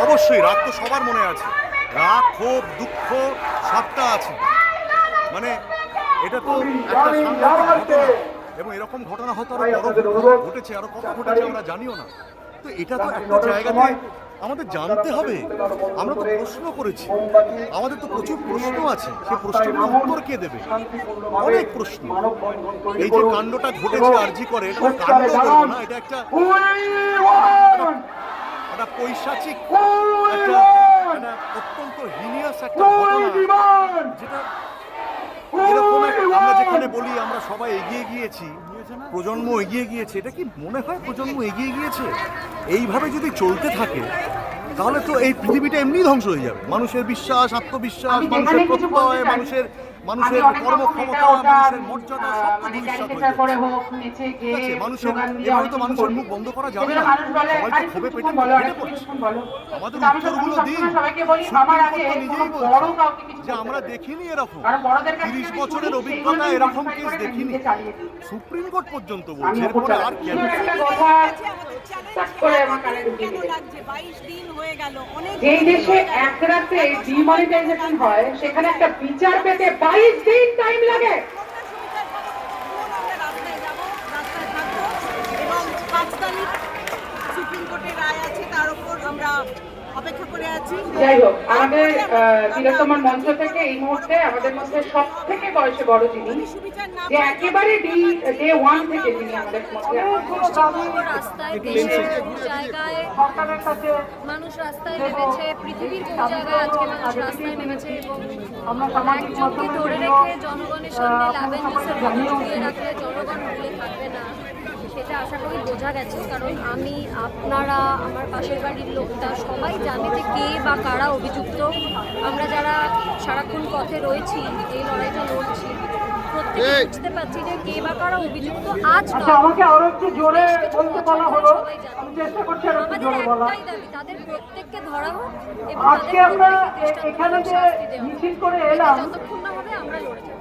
অবশ্যই রাগ তো সবার মনে আছে, রাগ, ক্ষোভ, দুঃখ সবটা আছে। মানে এটা তো একটা সাংঘাতিক ঘটনা, এবং এরকম ঘটনা হয়তো আরো ঘটেছে, আরো কত ঘটেছে আমরা জানিও না। তো এটা তো একটা জায়গাতে আমাদের জানতে হবে। আমরা তো প্রশ্ন করেছি, আমাদের তো প্রচুর প্রশ্ন আছে, সেই প্রশ্নের উত্তর কে দেবে? অনেক প্রশ্ন। এই যে কাণ্ডটা ঘটেছে আরজি করে, এটা কাণ্ড বলবো না, এটা একটা পৈশাচিক, একটা অত্যন্ত হিনিয়াস একটা ঘটনা, যেটা এরকম আমরা যেখানে বলি আমরা সবাই এগিয়ে গিয়েছি, প্রজন্ম এগিয়ে গিয়েছে, এটা কি মনে হয় প্রজন্ম এগিয়ে গিয়েছে? এইভাবে যদি চলতে থাকে তাহলে তো এই পৃথিবীটা এমনি ধ্বংস হয়ে যাবে। মানুষের বিশ্বাস, আত্মবিশ্বাস, মানুষের প্রত্যয়, মানুষের কর্মক্ষমতা, মানুষের মর্যাদা সব তো ভবিষ্যৎ হয়ে যাচ্ছে। ঠিক আছে, মানুষের এভাবে তো মানুষের মুখ বন্ধ করা যাবে না। সবাই তো ক্ষোভে পেটে পড়ছে। আমাদের উত্তরগুলো দিন। সুপ্রিম কোর্ট তো নিজেই বলছে যে আমরা দেখিনি এরকম, 30 বছরের অভিজ্ঞতা এরকম কেস দেখিনি। সুপ্রিম কোর্ট পর্যন্ত বলছে, এরপরে আর কেন? যেই দেশে এক রাতে ডিমনিটাইজেশন হয়, সেখানে একটা বিচার পেতে 22 দিন টাইম লাগে। এবং 5 তারিখ সুপ্রিম কোর্টের রায় আছে, তার উপর আমরা অপেক্ষা করে আছি। যাই হোক, আমাদের তিলোত্তমার মঞ্চ থেকে এই মুহূর্তে আমাদের মধ্যে সব থেকে বয়সে বড় যিনি, যে একেবারে ডে 1 থেকে যিনি আমাদের মধ্যে মানুষ রাস্তায় নেমেছে, পৃথিবীর বহু জায়গায় আজকে মানুষ রাস্তায় নেমেছে, এবং একজনকে ধরে রেখে জনগণের সামনে ল্যাভেন্ডার্সের ফটো ঝুলিয়ে রাখলে জনগণ ভুলে থাকবে না, সেটা আশা করি বোঝা গেছে। কারণ আমি, আপনারা, আমার পাশের বাড়ির লোকটা সবাই জানে যে কে বা কারা অভিযুক্ত। আমরা যারা সারাক্ষণ পথে রয়েছি, এই লড়াইটা লড়ছি, প্রত্যেকে বুঝতে পারছি যে কে বা কারা অভিযুক্ত। আজ আমাকে আরো একটু জোরে বলতে বলা হলো, আমি চেষ্টা করছি আরো একটু জোরে বলা। একটাই দাবি, তাদের প্রত্যেককে ধরা হোক এবং আজকে আমরা এখানে যে মিছিল করে এলাম, যতক্ষণ না হবে আমরা লড়ে যাব।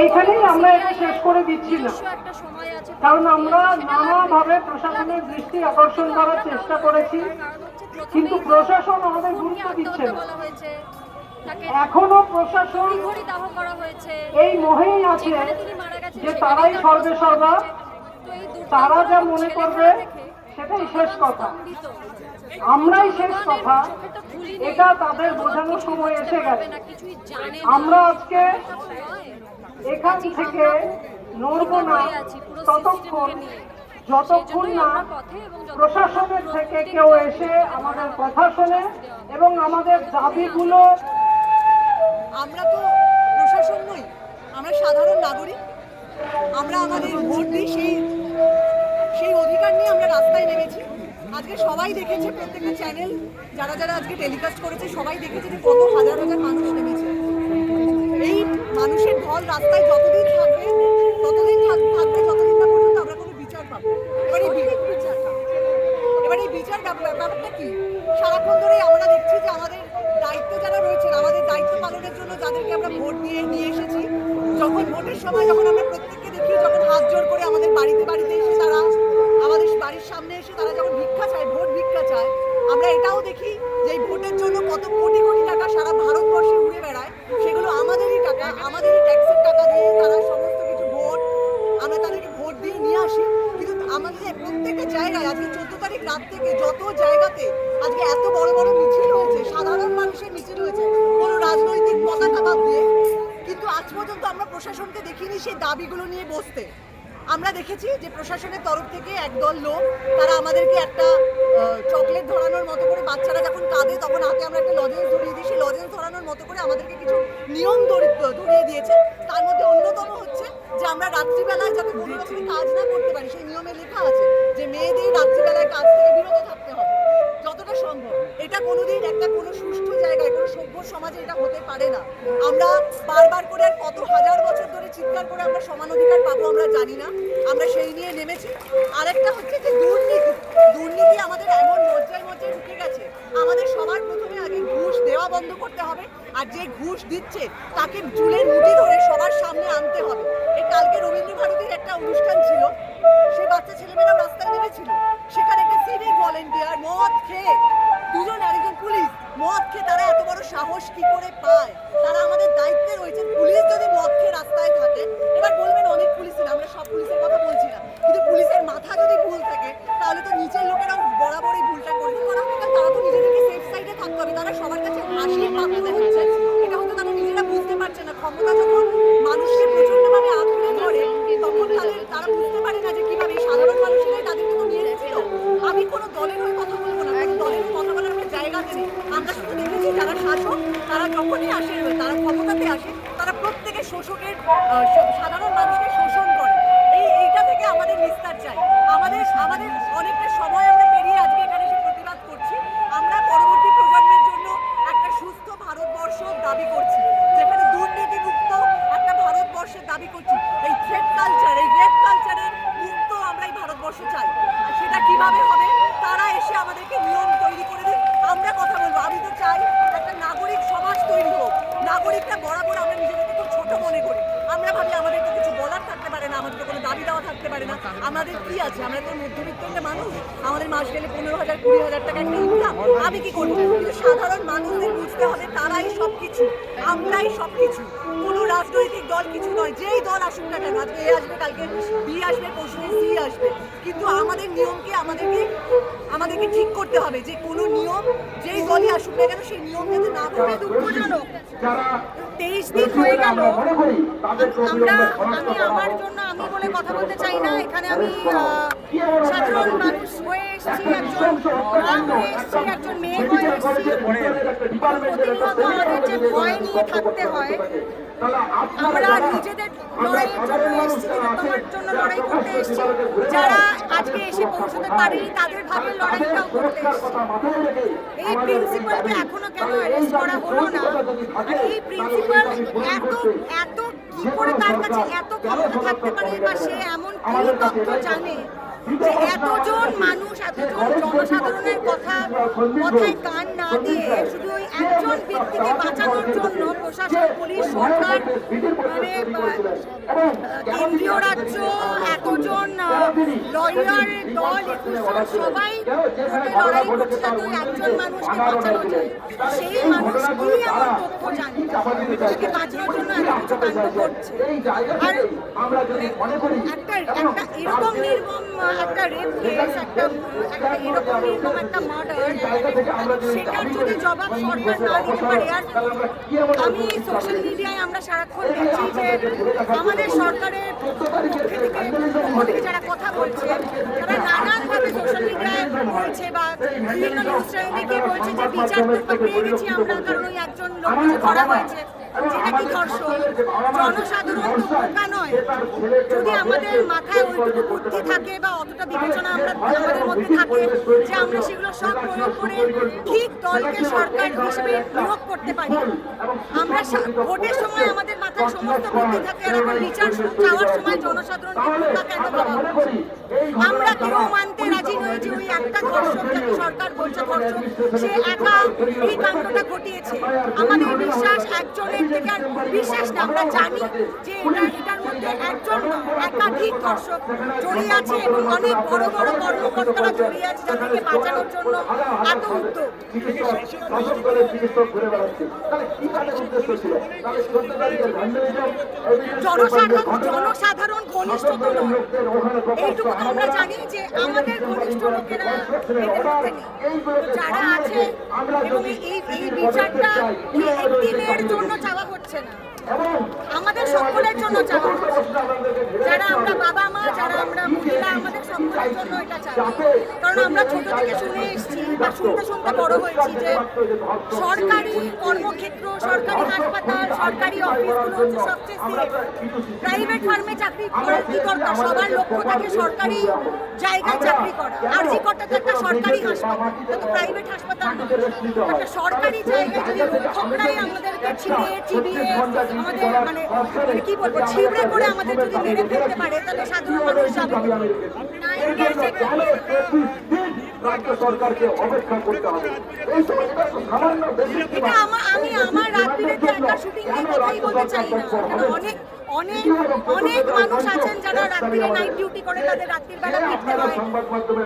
এইখানেই আমরা এটা শেষ করে দিচ্ছি না, কারণ আমরা নানাভাবে প্রশাসনের দৃষ্টি আকর্ষণ করার চেষ্টা করেছি, কিন্তু প্রশাসন আমাদের গুরুত্ব দিচ্ছে না। এখনো প্রশাসন এই মোহেই আছে যে তারাই সর্বে সর্বা, তারা যা মনে করবে সেটাই শেষ কথা, আমরাই শেষ কথা, এটা তাদের বোঝানোর সময় এসে গেছে। আমরা আজকে এখান থেকে নড়ব না ততক্ষণ, যতক্ষণ না প্রশাসনের থেকে কেউ এসে আমাদের কথা শোনে এবং আমাদের দাবিগুলো। আমরা তো প্রশাসন নই, আমরা সাধারণ নাগরিক, আমরা আমাদের ভোট দিই, সেই অধিকার নিয়ে আমরা রাস্তায় নেমেছি। আজকে সবাই দেখেছে, প্রত্যেকটা চ্যানেল যারা যারা আজকে টেলিকাস্ট করেছে সবাই দেখেছে যে কত হাজার হাজার মানুষ নেমেছে। এই মানুষের ঢল রাস্তায় যতদিন থাকবে যতদিন না পর্যন্ত আমরা কোনো বিচার পাবো। এবার এই বিচার ব্যাপারটা কি, সারাক্ষণ ধরে আমরা দেখছি যে আমাদের দায়িত্ব যারা রয়েছেন, আমাদের দায়িত্ব পালনের জন্য যাদেরকে আমরা ভোট দিয়ে নিয়ে এসেছি, যখন ভোটের সময় যখন আমরা প্রত্যেককে দেখি, যখন হাত জোর করে আমাদের বাড়িতে এসে তারা আমাদের বাড়ির সামনে এসে তারা যখন ভিক্ষা চায়, ভোট ভিক্ষা চায়, আমরা এটাও দেখি যে এই ভোটের জন্য কত কোটি কোটি টাকা সারা ভারতবর্ষে উড়ে বেড়ায়। সেগুলো আমাদেরই টাকা, আমাদেরই ট্যাক্সের টাকা দিয়ে তারা সমস্ত কিছু ভোট, আমরা তাদেরকে ভোট দিয়ে নিয়ে আসি। কিন্তু আমাদের প্রত্যেকটা জায়গায় আজকে 14 তারিখ রাত থেকে যত জায়গাতে আজকে এত বড় বড় মিছিল হয়েছে, সাধারণ মানুষের মিছিল হয়েছে, কোনো রাজনৈতিক পতাকা বাদ দিয়ে, কিন্তু আজ পর্যন্ত আমরা প্রশাসনকে দেখিনি সেই দাবিগুলো নিয়ে বসতে। আমরা দেখেছি যে প্রশাসনের তরফ থেকে একদল লোক তারা আমাদেরকে একটা চকলেট ধরানোর মতো করে, বাচ্চারা যখন কাঁদে তখন হাতে আমরা একটা লজেন্স ধরিয়ে দিই, সেই লজেন্স ধরানোর মতো করে আমাদেরকে কিছু নিয়ম ধরিয়ে দিয়েছে। তার মধ্যে অন্যতম হচ্ছে যে আমরা রাত্রিবেলায় যাতে কোনো রকম কাজ না করতে পারি, সেই নিয়মে লেখা আছে যে মেয়েদের রাত্রিবেলায় কাজ থেকে বিরত থাকতে হবে যতটা সম্ভব। এটা কোনোদিন একটা কোনো সুষ্ঠু জায়গায়, কোনো সভ্য সমাজে এটা হতে পারে না। আমরা বারবার করে আর কত হাজার বছর ধরে চিৎকার করে আমরা সমান অধিকার পাবো আমরা জানি না, আমরা সেই নিয়ে নেমেছি। আরেকটা হচ্ছে যে দুর্নীতি আমাদের এমন মজ্জায় ঢুকে গেছে, আমাদের সবার প্রথমে আগে ঘুষ দেওয়া বন্ধ করতে হবে, আর যে ঘুষ দিচ্ছে তাকে চুলের মুঠি ধরে সবার সামনে আনতে হবে। এই কালকে রবীন্দ্র ভারতীর একটা অনুষ্ঠান ছিল, সেই বাচ্চা ছেলেমেয়েরাও রাস্তায় নেমেছিল, সেখানে একটা সিভিক ভলেন্টিয়ার মদ খেয়ে দুজন, আরেকজন সাহস কি করে পায়? তারা আমাদের দায়িত্বে রয়েছে। পুলিশ যদি মদ খেয়ে রাস্তায় থাকে, এবার বলবেন অনেক পুলিশের, আমরা সব পুলিশের কথা বলছি না, কিন্তু পুলিশের মাথা যদি ভুল থাকে তাহলে তো নিচের লোকেরাও বরাবরই ভুলটা করবে। তারা তো নিজেদেরকে সেফ সাইডে থাকতে হবে। তারা সবার কাছে হাসির পাত্র হচ্ছে, এটা হয়তো তারা নিজেরা বুঝতে পারছে না। ক্ষমতা যখন মানুষকে প্রচন্ডভাবে আঁকড়ে ধরে, তখন তারা বুঝতে পারে না যে কিভাবে সাধারণ মানুষেরাই তাদেরকে তো নিয়ে এসেছিল। আমি কোনো দলের হয়ে কথা বলবো না, কোনো দলের হয়ে কথা বলার একটা জায়গা নেই। আমরা শুধু দেখেছি যারা শাসক, তারা যখনই আসে, তারা ক্ষমতাতে আসে, তারা প্রত্যেকে শোষকের সাধারণ মানুষকে শোষণ করে। এইটা থেকে আমাদের নিস্তার চাই। আমাদের অনেকটা সময় আমরা পেরিয়ে আজকে এখানে এসে প্রতিবাদ করছি। আমরা পরবর্তী প্রজন্মের জন্য একটা সুস্থ ভারতবর্ষ দাবি করছি, যেখানে দুর্নীতিমুক্ত একটা ভারতবর্ষের দাবি করছি। এই থ্রেড কালচার, এই রেপ কালচারের মুক্ত আমরা এই ভারতবর্ষ চাই। আর সেটা কিভাবে হবে? তারা এসে আমাদেরকে নিয়ম তৈরি করে দিন, আমরা কথা বলবো। আমি তো চাই একটা নাগরিক সমাজ তৈরি হোক। নাগরিকটা বরাবর আমরা নিজেদেরকে খুব ছোট মনে করি। আমরা ভাবি আমাদের তো কিছু বলার থাকতে পারে না, আমাদের কোনো দাবি দেওয়া থাকতে পারে না। আমাদের কি আছে? আমরা তো মধ্যবিত্ত একটা মানুষ, আমাদের মাস গেলে 15,000 20,000 টাকা একটা ইনকাম। আমি কি করবো? কিন্তু সাধারণ মানুষদের বুঝতে হবে তারাই সব কিছু, আমরাই সব কিছু। কোনো রাজনৈতিক দল কিছু নয়। যেই দল আসুক না কেন, আজকে এ আসবে, কালকে বি আসবে, পরশু সি আসবে, কিন্তু আমাদের নিয়মকে আমাদেরকে ঠিক করতে হবে যে কোনো নিয়ম যেই দলই আসুক না কেন সেই নিয়ম যাতে না ভাবে। দুঃখজনক 23 দিন হয়ে গেল। আমি আমার জন্য আমি বলে কথা বলতে চাই না। এখানে আমি সাধারণ মানুষ হয়ে এসেছি, একজন মা হয়ে এসেছি, একজন মেয়ে হয়ে এসেছি। প্রতিনিয়ত আমাদের যে ভয় নিয়ে থাকতে হয়, আমরা নিজেদের লড়াইয়ের জন্য এসেছি, তোমার জন্য লড়াই করতে এসেছি। যারা আজকে এসে পৌঁছতে পারেনি তাদের ভাবে লড়াইটাও করতে এসেছি। এই প্রিন্সিপালকে এখনো কেন অ্যারেস্ট করা হলো না? আর এই প্রিন্সিপাল এত কি করে তার কাছে এত ক্ষমতা থাকতে পারে, বা সে এমন কি তথ্য জানে যে এতজন মানুষ, এতজন জনসাধারণের কথায় কান না দিয়ে শুধু ওই একজন ব্যক্তিকে বাঁচানোর জন্য প্রশাসন, পুলিশ, সরকার, মানে কেন্দ্রীয় রাজ্য, এতজন লয়ার দল, 21 জন সবাই লড়াই করছে যাতে ওই একজন মানুষকে বাঁচানো যায়। সেই মানুষ কি এমন তথ্য জানে তাকে বাঁচানোর জন্য এত কিছু কাণ্ড করছে? আর একটা এরকম নির্মম একটা রেপ কেস, একটা এরকম নির্মম একটা মার্ডার, সেটার যদি জবাব সরকার না দিতে পারে। আর আমি সোশ্যাল মিডিয়ায় আমরা সারাক্ষণ দেখছি যে আমাদের সরকারের পক্ষ থেকে যারা কথা বলছে, তারা নানানভাবে সোশ্যাল মিডিয়ায় বলছে বা বিভিন্ন নিউজ চ্যানেলে গিয়ে বলছে যে বিচার তো পেয়ে গেছি আমরা, কারণ ওই একজন লোককে ধরা হয়েছে। যেটা কি ধর্ষণ? জনসাধারণ তো বোকা নয়। যদি আমাদের মাথায় ওইটুকু বুদ্ধি থাকে বা অতটা বিবেচনা আমাদের মধ্যে থাকে যে আমরা সেগুলো সব প্রয়োগ করে ঠিক দলকে সরকার হিসেবে নিয়োগ করতে পারি। আমরা ভোটের সময় আমাদের মাথায় সমস্ত বুদ্ধি থাকে, আর এখন বিচার চাওয়ার সময় জনসাধারণকে বোকা কেন ভাবা? আমরা কেউ মানতে রাজি নই যে ওই একটা ধর্ষক, যাকে সরকার বলছে ধর্ষক, সে একা এই কাণ্ডটা ঘটিয়েছে। আমাদের বিশ্বাস একজনের থেকে আর বিশ্বাস না, আমরা জানি যে এটার মধ্যে একজন একাধিক ধর্ষক জড়িয়ে আছে এবং অনেক বড় বড় কর্মকর্তারা জড়িয়ে আছে, যাদেরকে বাঁচানোর জন্য এত উদ্যোগ। জনসাধারণ ঘনিষ্ঠ তো নয়, এইটুকু তো আমরা জানি যে আমাদের ঘনিষ্ঠ লোকেরা এদের মধ্যে নেই। যারা আছে, এবং এই বিচারটা একদিনের জন্য চাওয়া হচ্ছে না, আমাদের সকলের জন্য চাওয়া হচ্ছে। যারা আমরা বাবা মা, যারা আমরা মহিলা, আমাদের সকলের জন্য এটা চাওয়া। কারণ আমরা ছোট থেকে শুনে এসেছি বা শুনতে শুনতে বড় হয়েছি যে সরকারি কর্মক্ষেত্র, সরকারি হাসপাতাল, সরকারি অফিসগুলো হচ্ছে সবচেয়ে সেফ। প্রাইভেট ফার্মে চাকরি করার কি দরকার? সবার লক্ষ্য থাকে সরকারি জায়গায় চাকরি করা। আরজি করতে তো একটা সরকারি হাসপাতাল, এটা তো প্রাইভেট হাসপাতাল নয়। একটা সরকারি জায়গায় যদি রক্ষকরাই আমাদেরকে ছিঁড়ে চিবিয়ে, আমাদের মানে কি বলবো, ছিঁড়ে করে আমাদের যদি মেরে ফেলতে পারে, তাহলে সাধারণ মানুষ যাবে। এটা আমি আমার রাত বিরেতে একটা শুটিং নিয়ে কথাই বলতে চাই না। অনেক অনেক অনেক মানুষ আছেন যারা রাত্রিরে নাইট ডিউটি করে, তাদের রাত্রির বেলা ফিরতে হয়।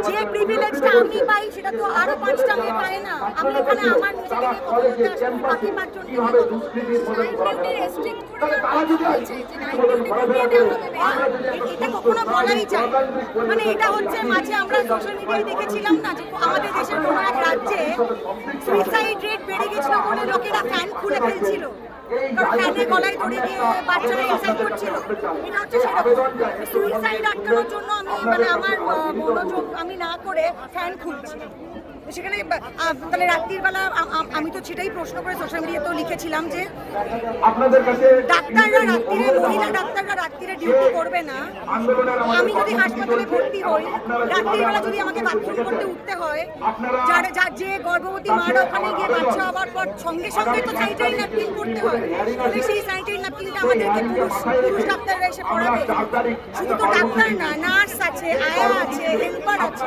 যে প্রিভিলেজটা আমি পাই সেটা তো আরো 5টা মেয়ে পায় না। আমি এখানে আমার নিজেকে নিয়ে কথা বলতে আসছি, বাকি 5জনকে নিয়ে কথা বলতে আসছি। এটা কখনো বলাই যায়, মানে এটা হচ্ছে মাঝে আমরা সোশ্যাল মিডিয়ায় দেখেছিলাম না যে আমাদের দেশের কোনো এক রাজ্যে সুইসাইড রেট বেড়ে গেছিল বলে লোকেরা ফ্যান খুলে ফেলছিল, কারণ ফ্যানে গলায় দড়ি দিয়ে বাচ্চারা সুইসাইড করছিল। এটা হচ্ছে সেরকম সুইসাইড আটকানোর জন্য আমি মানে আমার মনোযোগ আমি না করে ফ্যান খুলছি। সেখানে তাহলে রাত্রির বেলা আমি তো সেটাই প্রশ্ন করে সোশ্যাল মিডিয়াতেও লিখেছিলাম যে ডাক্তাররা রাত্রিরে, মহিলা ডাক্তাররা রাত্রিরে ডিউটি করবে না। আমি যদি হাসপাতালে ভর্তি হই, রাত্রির বেলা যদি আমাকে বাথরুম করতে উঠতে হয়, যার যে গর্ভবতী মারা ওখানে গিয়ে বাচ্চা হওয়ার পর সঙ্গে সঙ্গে তো স্যানিটারি ন্যাপকিন করতে হয়, তাহলে সেই স্যানিটারি ন্যাপকিনটা আমাদেরকে পুরুষ ডাক্তাররা এসে পড়াবে। শুধু তো ডাক্তার না, নার্স আছে, আয়া আছে, হেল্পার আছে।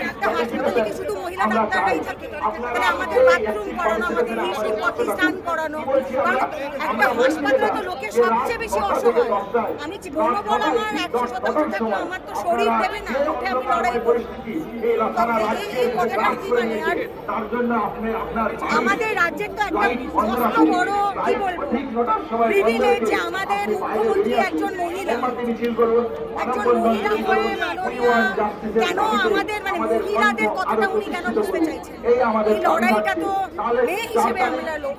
একটা হাসপাতালে কি শুধু মহিলা ডাক্তাররাই থাকে? তাহলে আমাদের বাথরুম করানো, আমাদের রিসিভ পটি স্নান করানো, কারণ একটা হাসপাতালে তো লোকের সবচেয়ে বেশি অসহায়। আমি মনোবল আমার 100% থাকলে আমার তো শরীর দেবে না, উঠে আমি লড়াই করি। এই কথাটার কি মানে? আর আমাদের রাজ্যের তো একটা মস্ত বড় কি বলবো প্রিভিলেজ যে আমাদের মুখ্যমন্ত্রী একজন মহিলা, একজন মহিলা হয়ে মাননীয় কেন আমাদের মানে মহিলাদের কথাটা উনি কেন বুঝতে চাইছেন? এই লড়াইটা তো মেয়ে হিসেবে আমরা লোক